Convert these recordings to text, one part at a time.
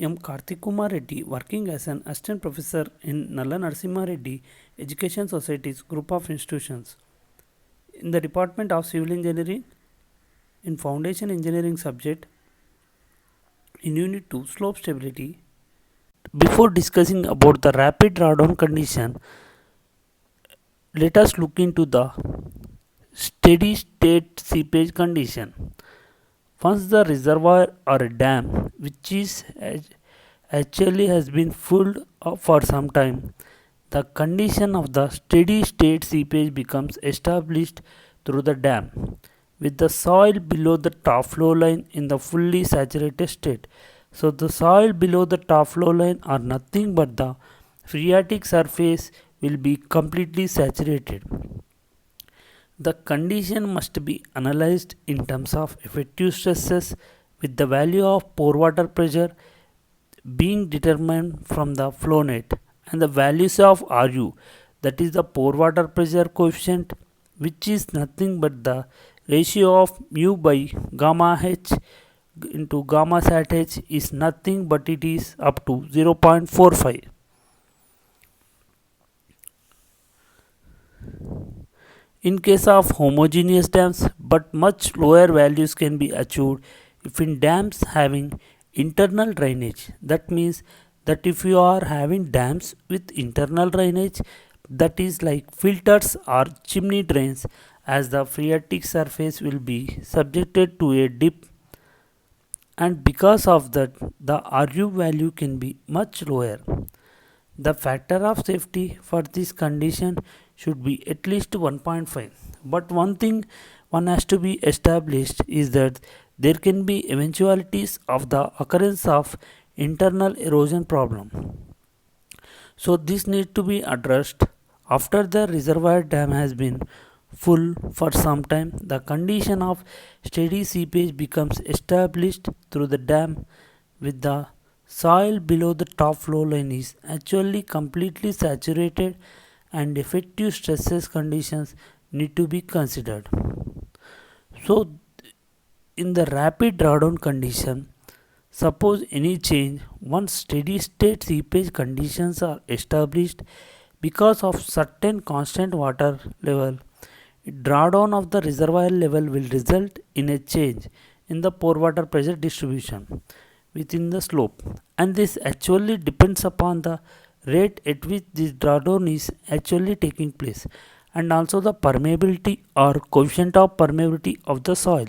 M. Karthik Kumar Reddy, working as an assistant professor in Nalla Narasimha Reddy Education Society's group of institutions in the Department of Civil Engineering in Foundation Engineering subject in Unit 2 Slope Stability. Before discussing about the rapid drawdown condition, let us look into the steady state seepage condition. Once the reservoir or a dam which is actually has been filled up for some time, the condition of the steady state seepage becomes established through the dam, with the soil below the top flow line in the fully saturated state. So the soil below the top flow line are nothing but the phreatic surface will be completely saturated. The condition must be analyzed in terms of effective stresses with the value of pore water pressure being determined from the flow net and the values of Ru, that is the pore water pressure coefficient, which is nothing but the ratio of mu by gamma h into gamma sat h is nothing but it is up to 0.45. In case of homogeneous dams, but much lower values can be achieved if in dams having internal drainage. That means that if you are having dams with internal drainage, that is like filters or chimney drains, as the phreatic surface will be subjected to a dip, and because of that the Ru value can be much lower. The factor of safety for this condition should be at least 1.5. But one thing one has to be established is that there can be eventualities of the occurrence of internal erosion problem. So this needs to be addressed after the reservoir dam has been full for some time. The condition of steady seepage becomes established through the dam with the soil below the top flow line is actually completely saturated and effective stresses conditions need to be considered. So in the rapid drawdown condition, suppose any change once steady state seepage conditions are established because of certain constant water level, drawdown of the reservoir level will result in a change in the pore water pressure distribution within the slope, and this actually depends upon the rate at which this drawdown is actually taking place and also the permeability or coefficient of permeability of the soil.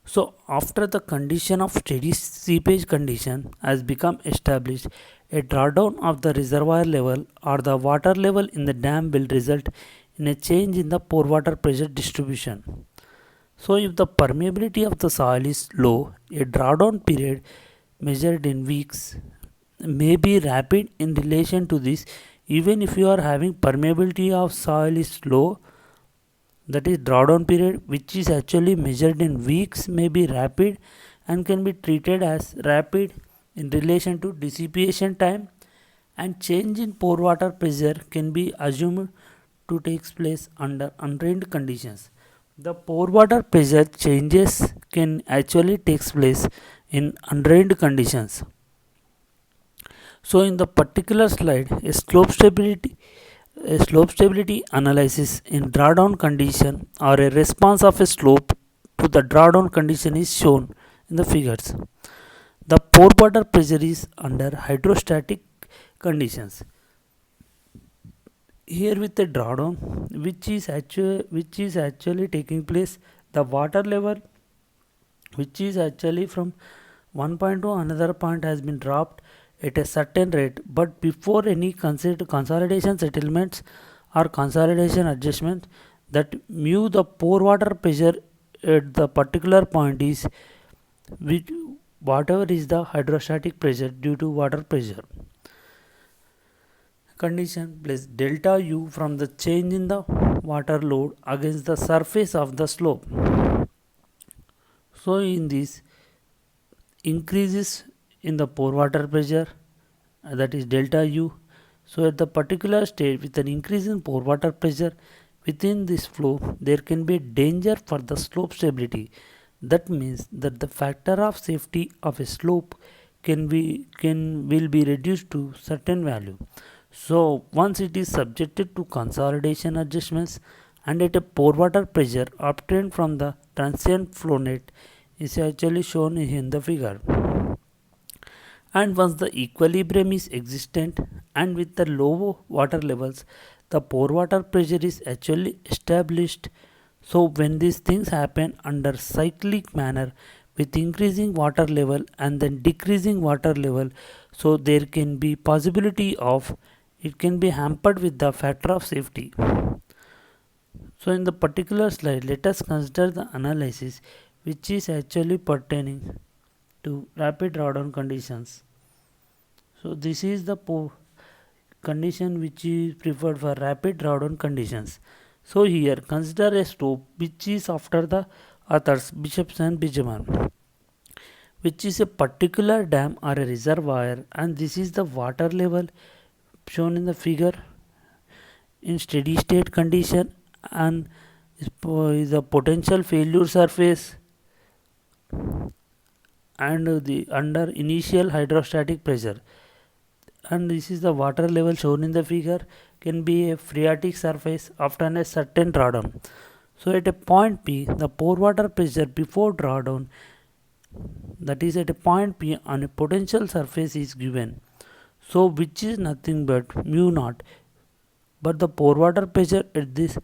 So after the condition of steady seepage condition has become established, a drawdown of the reservoir level or the water level in the dam will result in a change in the pore water pressure distribution. So if the permeability of the soil is low, a drawdown period measured in weeks may be rapid in relation to this. Even if you are having permeability of soil is low, that is drawdown period which is actually measured in weeks may be rapid and can be treated as rapid in relation to dissipation time, and change in pore water pressure can be assumed to take place under undrained conditions. The pore water pressure changes can actually take place in undrained conditions. So in the particular slide, a slope stability analysis in drawdown condition or a response of a slope to the drawdown condition is shown in the figures. The pore water pressure is under hydrostatic conditions. Here with the drawdown which is actually taking place, the water level which is actually from one point to another point has been dropped at a certain rate, but before any consolidation settlements or consolidation adjustment, that mu the pore water pressure at the particular point is which whatever is the hydrostatic pressure due to water pressure condition plus delta U from the change in the water load against the surface of the slope. So in this increases in the pore water pressure, that is delta U. So at the particular state with an increase in pore water pressure within this flow, there can be a danger for the slope stability. That means that the factor of safety of a slope can will be reduced to certain value. So once it is subjected to consolidation adjustments and at a pore water pressure obtained from the transient flow net is actually shown in the figure. And once the equilibrium is existent and with the low water levels, the pore water pressure is actually established. So when these things happen under cyclic manner with increasing water level and then decreasing water level, so there can be possibility of it can be hampered with the factor of safety. So in the particular slide, let us consider the analysis which is actually pertaining to rapid drawdown conditions. So this is the condition which is preferred for rapid drawdown conditions. So here consider a slope which is after the authors Bishops and Benjamin, which is a particular dam or a reservoir, and this is the water level shown in the figure in steady state condition, and is the potential failure surface and the under initial hydrostatic pressure, and this is the water level shown in the figure can be a phreatic surface after a certain drawdown. So at a point P, the pore water pressure before drawdown, that is at a point P on a potential surface is given, so which is nothing but mu naught, but the pore water pressure at this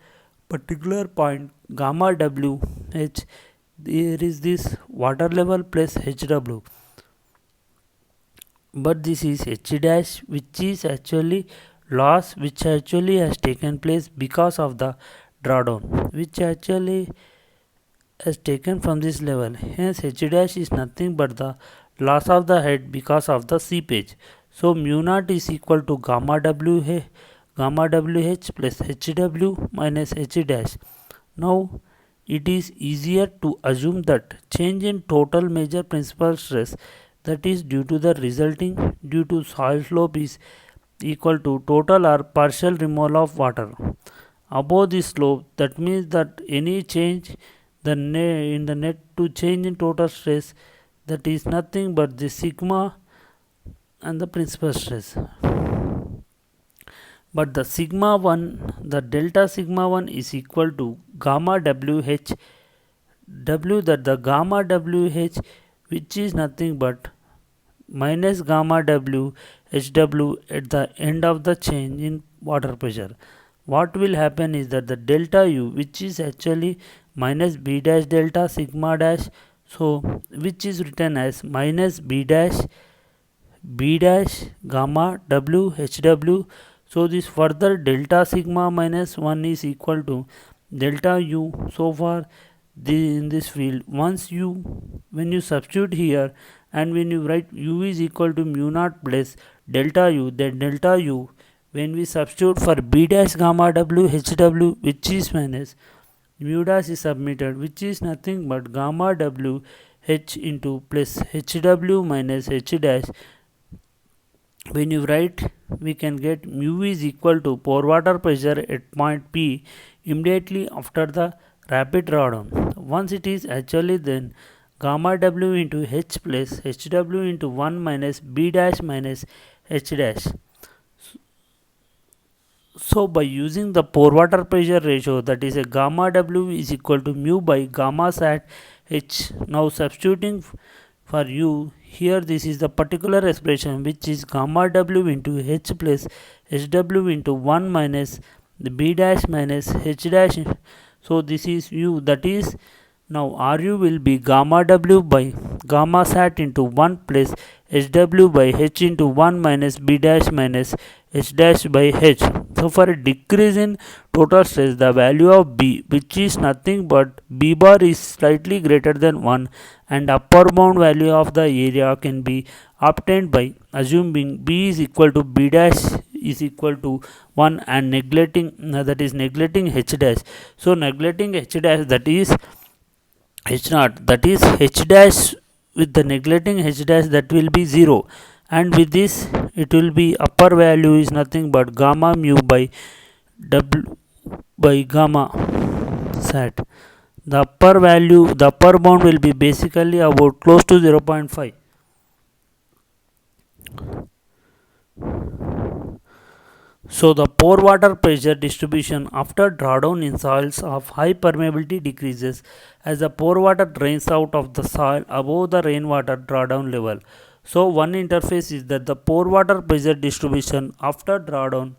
particular point gamma W H, there is this water level plus HW, but this is H dash which is actually loss which actually has taken place because of the drawdown which actually has taken from this level. Hence H dash is nothing but the loss of the head because of the seepage. So mu naught is equal to gamma WH plus HW minus H dash. Now it is easier to assume that change in total major principal stress, that is due to the resulting due to soil slope, is equal to total or partial removal of water above the slope. That means that any change in the net to change in total stress, that is nothing but the sigma and the principal stress. But the sigma 1, the delta sigma 1 is equal to gamma WH W, that the gamma WH which is nothing but minus gamma W HW at the end of the change in water pressure. What will happen is that the delta U, which is actually minus B dash delta sigma dash, so which is written as minus B dash gamma W HW. So this further delta sigma minus 1 is equal to delta U. So far in this field, once when you substitute here and when you write U is equal to mu naught plus delta U, then delta U when we substitute for B dash gamma W HW which is minus mu dash is submitted, which is nothing but gamma W H into plus HW minus H dash. When you write, we can get mu is equal to pore water pressure at point P immediately after the rapid drawdown. Once it is actually then gamma W into H plus HW into 1 minus B dash minus H dash. So by using the pore water pressure ratio, that is a gamma W is equal to mu by gamma sat H. Now substituting for U here, this is the particular expression which is gamma W into H plus HW into 1 minus the B dash minus H dash. So this is U, that is now RU will be gamma W by gamma sat into 1 plus HW by H into 1 minus B dash minus H dash by H. So for a decrease in total stress, the value of B, which is nothing but B bar is slightly greater than 1, and upper bound value of the area can be obtained by assuming B is equal to B dash is equal to 1 and neglecting neglecting H dash. So neglecting H dash, that is H naught, that is H dash with the neglecting H dash, that will be 0, and with this it will be upper value is nothing but gamma mu by W by gamma sat. The upper value, the upper bound will be basically about close to 0.5. So the pore water pressure distribution after drawdown in soils of high permeability decreases as the pore water drains out of the soil above the rainwater drawdown level. So one interface is that the pore water pressure distribution after drawdown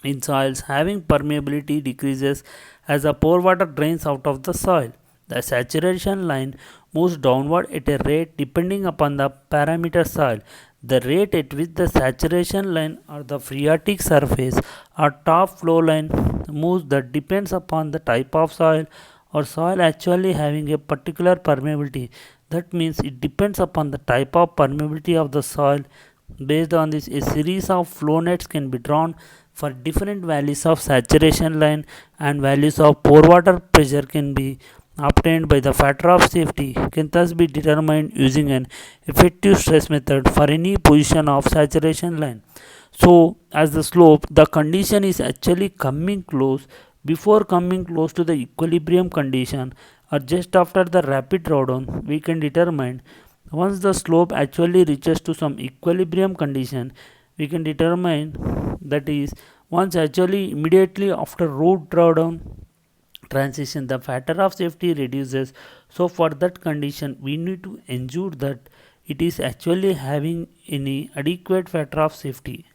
in soils having permeability decreases as the pore water drains out of the soil. The saturation line moves downward at a rate depending upon the parameter soil. The rate at which the saturation line or the phreatic surface or top flow line moves that depends upon the type of soil or soil actually having a particular permeability. That means it depends upon the type of permeability of the soil. Based on this, a series of flow nets can be drawn for different values of saturation line, and values of pore water pressure can be obtained by the factor of safety can thus be determined using an effective stress method for any position of saturation line. So as the slope, the condition is actually coming close before coming close to the equilibrium condition or just after the rapid drawdown, we can determine once the slope actually reaches to some equilibrium condition, we can determine that is once actually immediately after root drawdown transition the factor of safety reduces. So for that condition we need to ensure that it is actually having any adequate factor of safety.